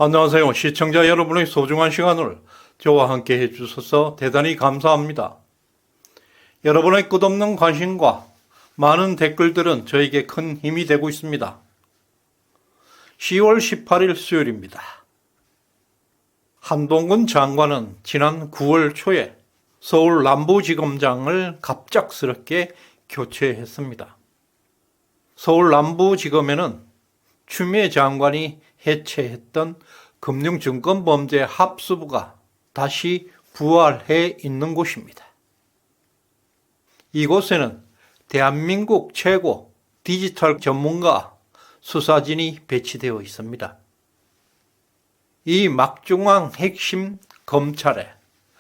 안녕하세요. 시청자 여러분의 소중한 시간을 저와 함께 해주셔서 대단히 감사합니다. 여러분의 끝없는 관심과 많은 댓글들은 저에게 큰 힘이 되고 있습니다. 10월 18일 수요일입니다. 한동훈 장관은 지난 9월 초에 서울 남부지검장을 갑작스럽게 교체했습니다. 서울 남부지검에는 추미애 장관이 해체했던 금융증권범죄 합수부가 다시 부활해 있는 곳입니다. 이곳에는 대한민국 최고 디지털 전문가 수사진이 배치되어 있습니다. 이 막중한 핵심 검찰에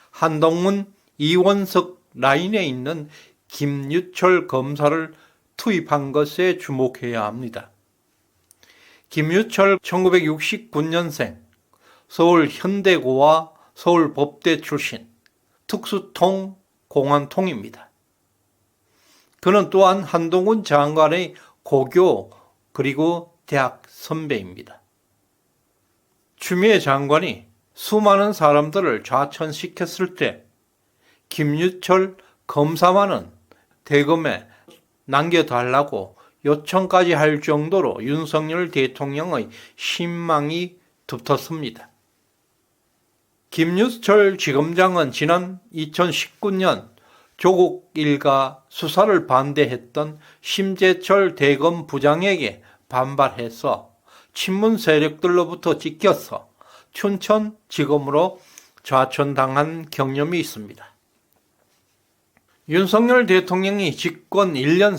한동훈, 이원석 라인에 있는 김유철 검사를 투입한 것에 주목해야 합니다. 김유철 1969년생, 서울 현대고와 서울법대 출신, 특수통 공안통입니다. 그는 또한 한동훈 장관의 고교 그리고 대학 선배입니다. 추미애 장관이 수많은 사람들을 좌천시켰을 때 김유철 검사만은 대검에 남겨달라고 요청까지 할 정도로 윤석열 대통령의 신망이 두텁습니다. 김유철 지검장은 지난 2019년 조국 일가 수사를 반대했던 심재철 대검 부장에게 반발해서 친문 세력들로부터 찢겨서 춘천지검으로 좌천당한 경험이 있습니다. 윤석열 대통령이 집권 1년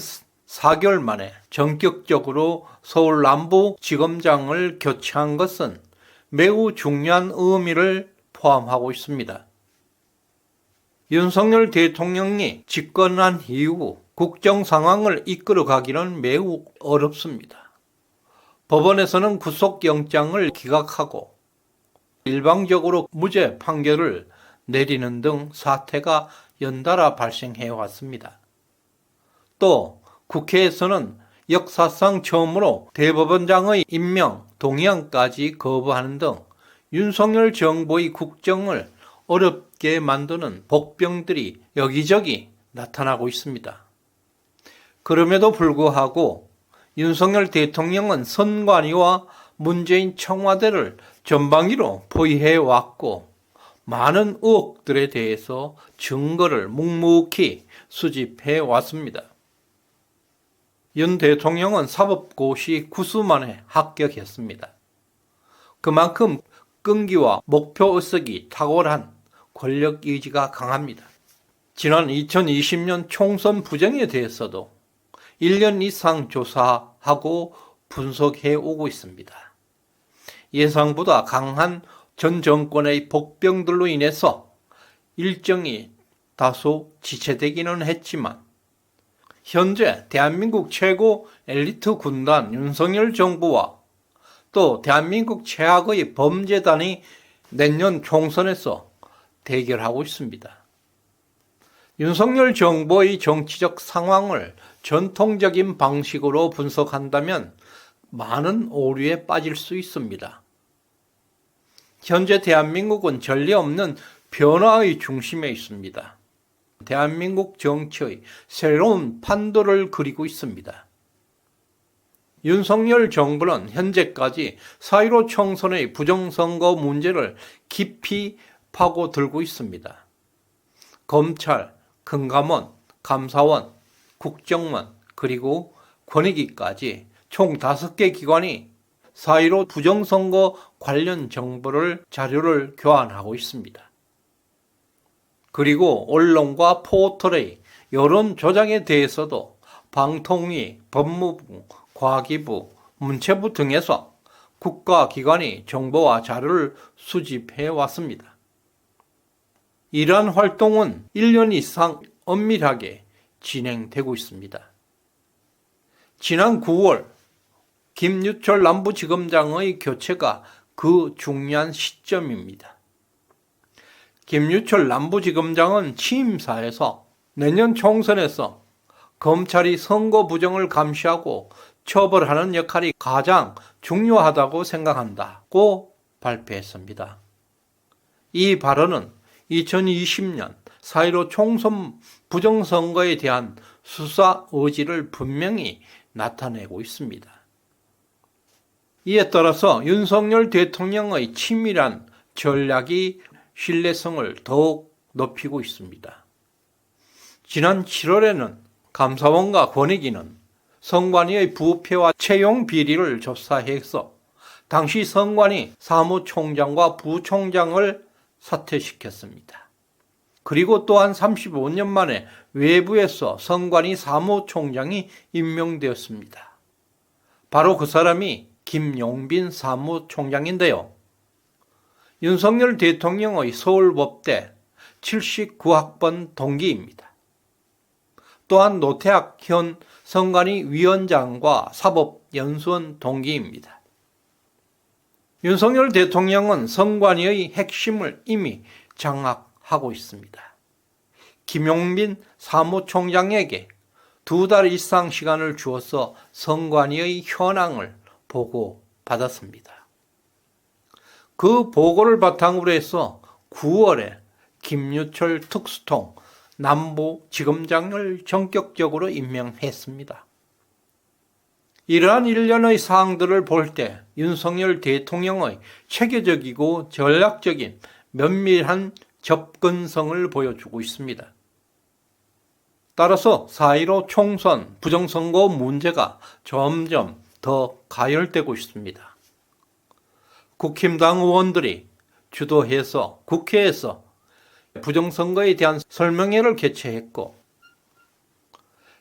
4개월 만에 전격적으로 서울 남부지검장을 교체한 것은 매우 중요한 의미를 포함하고 있습니다. 윤석열 대통령이 집권한 이후 국정 상황을 이끌어가기는 매우 어렵습니다. 법원에서는 구속영장을 기각하고 일방적으로 무죄 판결을 내리는 등 사태가 연달아 발생해 왔습니다. 또 국회에서는 역사상 처음으로 대법원장의 임명, 동의안까지 거부하는 등 윤석열 정부의 국정을 어렵게 만드는 복병들이 여기저기 나타나고 있습니다. 그럼에도 불구하고 윤석열 대통령은 선관위와 문재인 청와대를 전방위로 포위해 왔고 많은 의혹들에 대해서 증거를 묵묵히 수집해 왔습니다. 윤 대통령은 사법고시 구수 만에 합격했습니다. 그만큼 끈기와 목표의식이 탁월한 권력의지가 강합니다. 지난 2020년 총선 부정에 대해서도 1년 이상 조사하고 분석해 오고 있습니다. 예상보다 강한 전 정권의 복병들로 인해서 일정이 다소 지체되기는 했지만 현재 대한민국 최고 엘리트 군단 윤석열 정부와 또 대한민국 최악의 범죄단이 내년 총선에서 대결하고 있습니다. 윤석열 정부의 정치적 상황을 전통적인 방식으로 분석한다면 많은 오류에 빠질 수 있습니다. 현재 대한민국은 전례 없는 변화의 중심에 있습니다. 대한민국 정치의 새로운 판도를 그리고 있습니다. 윤석열 정부는 현재까지 4.15 총선의 부정선거 문제를 깊이 파고들고 있습니다. 검찰, 금감원, 감사원, 국정원, 그리고 권익위까지 총 5개 기관이 4.15 부정선거 관련 정보를 자료를 교환하고 있습니다. 그리고 언론과 포털의 여론 조작에 대해서도 방통위, 법무부, 과기부, 문체부 등에서 국가기관이 정보와 자료를 수집해 왔습니다. 이러한 활동은 1년 이상 엄밀하게 진행되고 있습니다. 지난 9월 김유철 남부지검장의 교체가 그 중요한 시점입니다. 김유철 남부지검장은 취임사에서 내년 총선에서 검찰이 선거 부정을 감시하고 처벌하는 역할이 가장 중요하다고 생각한다고 발표했습니다. 이 발언은 2020년 4.15 총선 부정선거에 대한 수사 의지를 분명히 나타내고 있습니다. 이에 따라서 윤석열 대통령의 치밀한 전략이 신뢰성을 더욱 높이고 있습니다. 지난 7월에는 감사원과 권익위는 선관위의 부패와 채용 비리를 조사해서 당시 선관위 사무총장과 부총장을 사퇴시켰습니다. 그리고 또한 35년 만에 외부에서 선관위 사무총장이 임명되었습니다. 바로 그 사람이 김용빈 사무총장인데요. 윤석열 대통령의 서울법대 79학번 동기입니다. 또한 노태학 현 선관위 위원장과 사법연수원 동기입니다. 윤석열 대통령은 선관위의 핵심을 이미 장악하고 있습니다. 김용빈 사무총장에게 2달 이상 시간을 주어서 선관위의 현황을 보고받았습니다. 그 보고를 바탕으로 해서 9월에 김유철 특수통 남부지검장을 전격적으로 임명했습니다. 이러한 일련의 사항들을 볼 때 윤석열 대통령의 체계적이고 전략적인 면밀한 접근성을 보여주고 있습니다. 따라서 4.15 총선 부정선거 문제가 점점 더 가열되고 있습니다. 국힘당 의원들이 주도해서 국회에서 부정선거에 대한 설명회를 개최했고,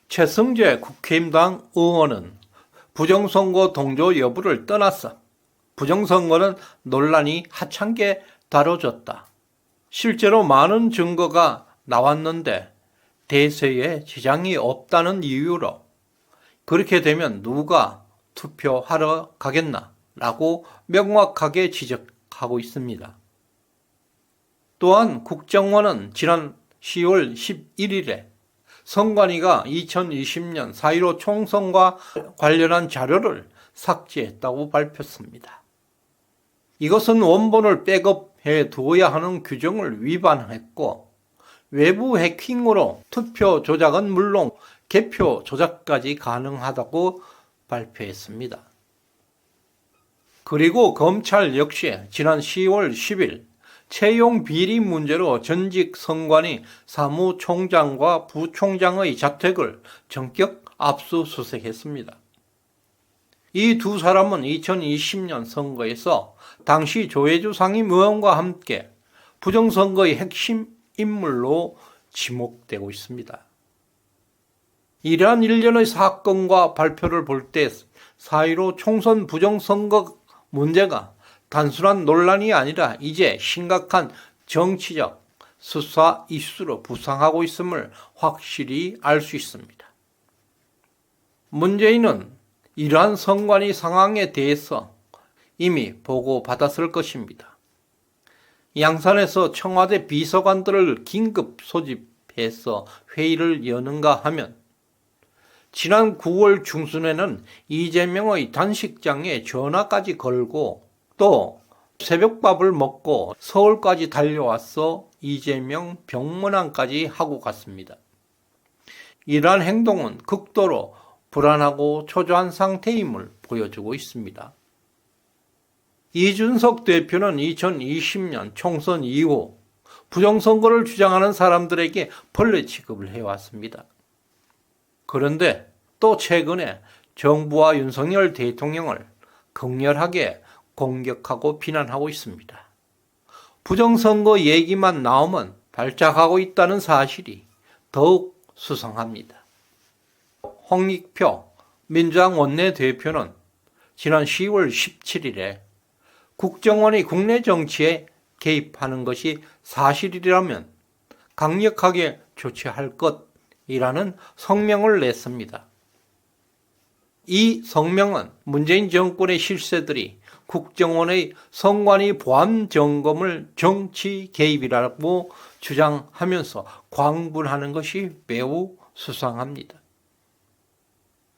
최승재 국힘당 의원은 부정선거 동조 여부를 떠나서 부정선거는 논란이 하찮게 다뤄졌다. 실제로 많은 증거가 나왔는데 대세에 지장이 없다는 이유로 그렇게 되면 누가 투표하러 가겠나 라고 명확하게 지적하고 있습니다. 또한 국정원은 지난 10월 11일에 선관위가 2020년 4.15 총선과 관련한 자료를 삭제했다고 밝혔습니다. 이것은 원본을 백업해 두어야 하는 규정을 위반했고, 외부 해킹으로 투표 조작은 물론 개표 조작까지 가능하다고 발표했습니다. 그리고 검찰 역시 지난 10월 10일 채용 비리 문제로 전직 선관위 사무총장과 부총장의 자택을 전격 압수수색했습니다. 이 두 사람은 2020년 선거에서 당시 조혜주 상임의원과 함께 부정선거의 핵심 인물로 지목되고 있습니다. 이러한 일련의 사건과 발표를 볼 때 4.15 총선 부정선거 문제가 단순한 논란이 아니라 이제 심각한 정치적 수사 이슈로 부상하고 있음을 확실히 알 수 있습니다. 문재인은 이러한 선관위 상황에 대해서 이미 보고받았을 것입니다. 양산에서 청와대 비서관들을 긴급 소집해서 회의를 여는가 하면, 지난 9월 중순에는 이재명의 단식장에 전화까지 걸고 또 새벽밥을 먹고 서울까지 달려와서 이재명 병문안까지 하고 갔습니다. 이러한 행동은 극도로 불안하고 초조한 상태임을 보여주고 있습니다. 이준석 대표는 2020년 총선 이후 부정선거를 주장하는 사람들에게 벌레 취급을 해왔습니다. 그런데 또 최근에 정부와 윤석열 대통령을 극렬하게 공격하고 비난하고 있습니다. 부정선거 얘기만 나오면 발작하고 있다는 사실이 더욱 수상합니다. 홍익표 민주당 원내대표는 지난 10월 17일에 국정원이 국내 정치에 개입하는 것이 사실이라면 강력하게 조치할 것이라는 성명을 냈습니다. 이 성명은 문재인 정권의 실세들이 국정원의 선관위 보안 점검을 정치 개입이라고 주장하면서 광분하는 것이 매우 수상합니다.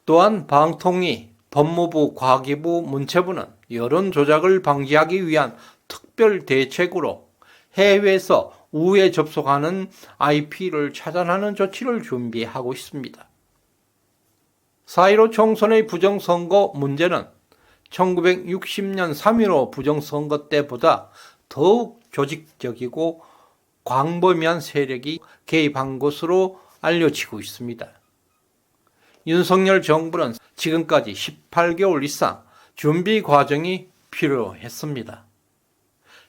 또한 방통위, 법무부, 과기부, 문체부는 여론 조작을 방지하기 위한 특별 대책으로 해외에서 우회 접속하는 IP를 차단하는 조치를 준비하고 있습니다. 4.15 총선의 부정선거 문제는 1960년 3.15 부정선거 때보다 더욱 조직적이고 광범위한 세력이 개입한 것으로 알려지고 있습니다. 윤석열 정부는 지금까지 18개월 이상 준비 과정이 필요했습니다.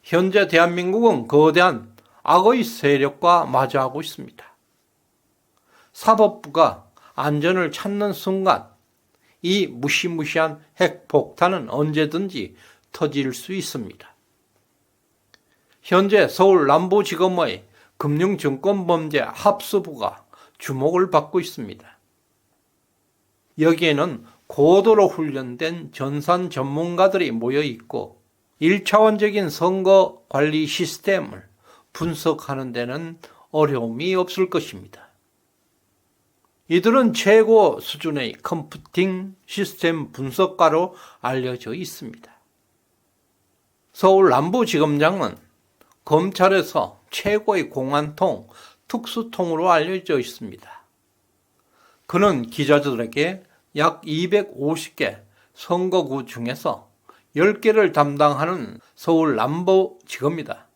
현재 대한민국은 거대한 악의 세력과 마주하고 있습니다. 사법부가 안전을 찾는 순간 이 무시무시한 핵폭탄은 언제든지 터질 수 있습니다. 현재 서울 남부지검의 금융증권범죄 합수부가 주목을 받고 있습니다. 여기에는 고도로 훈련된 전산 전문가들이 모여 있고 1차원적인 선거 관리 시스템을 분석하는 데는 어려움이 없을 것입니다. 이들은 최고 수준의 컴퓨팅 시스템 분석가로 알려져 있습니다. 서울 남부지검장은 검찰에서 최고의 공안통, 특수통으로 알려져 있습니다. 그는 기자들에게 약 250개 선거구 중에서 10개를 담당하는 서울 남부지검이다.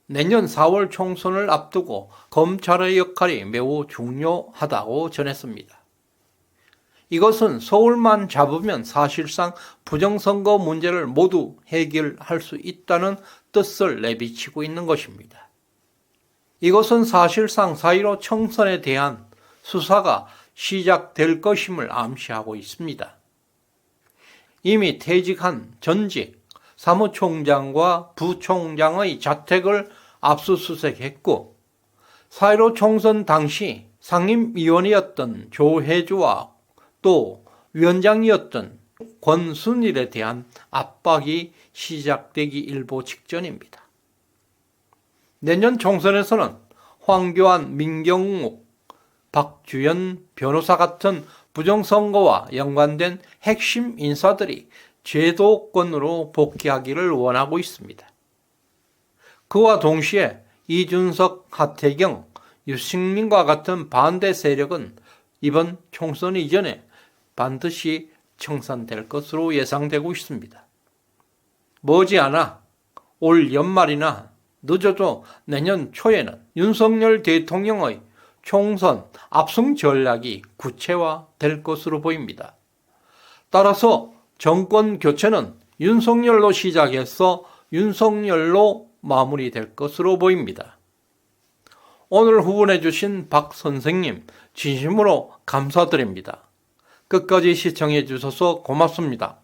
내년 4월 총선을 앞두고 검찰의 역할이 매우 중요하다고 전했습니다. 이것은 서울만 잡으면 사실상 부정선거 문제를 모두 해결할 수 있다는 뜻을 내비치고 있는 것입니다. 이것은 사실상 4.15 총선에 대한 수사가 시작될 것임을 암시하고 있습니다. 이미 퇴직한 전직 사무총장과 부총장의 자택을 압수수색했고 4.15 총선 당시 상임위원이었던 조혜주와 또 위원장이었던 권순일에 대한 압박이 시작되기 일보 직전입니다. 내년 총선에서는 황교안, 민경욱, 박주연 변호사 같은 부정선거와 연관된 핵심 인사들이 제도권으로 복귀하기를 원하고 있습니다. 그와 동시에 이준석, 하태경, 유승민과 같은 반대 세력은 이번 총선 이전에 반드시 청산될 것으로 예상되고 있습니다. 머지않아 올 연말이나 늦어도 내년 초에는 윤석열 대통령의 총선 압승 전략이 구체화될 것으로 보입니다. 따라서 정권 교체는 윤석열로 시작해서 윤석열로 마무리될 것으로 보입니다. 오늘 후원해 주신 박 선생님 진심으로 감사드립니다. 끝까지 시청해 주셔서 고맙습니다.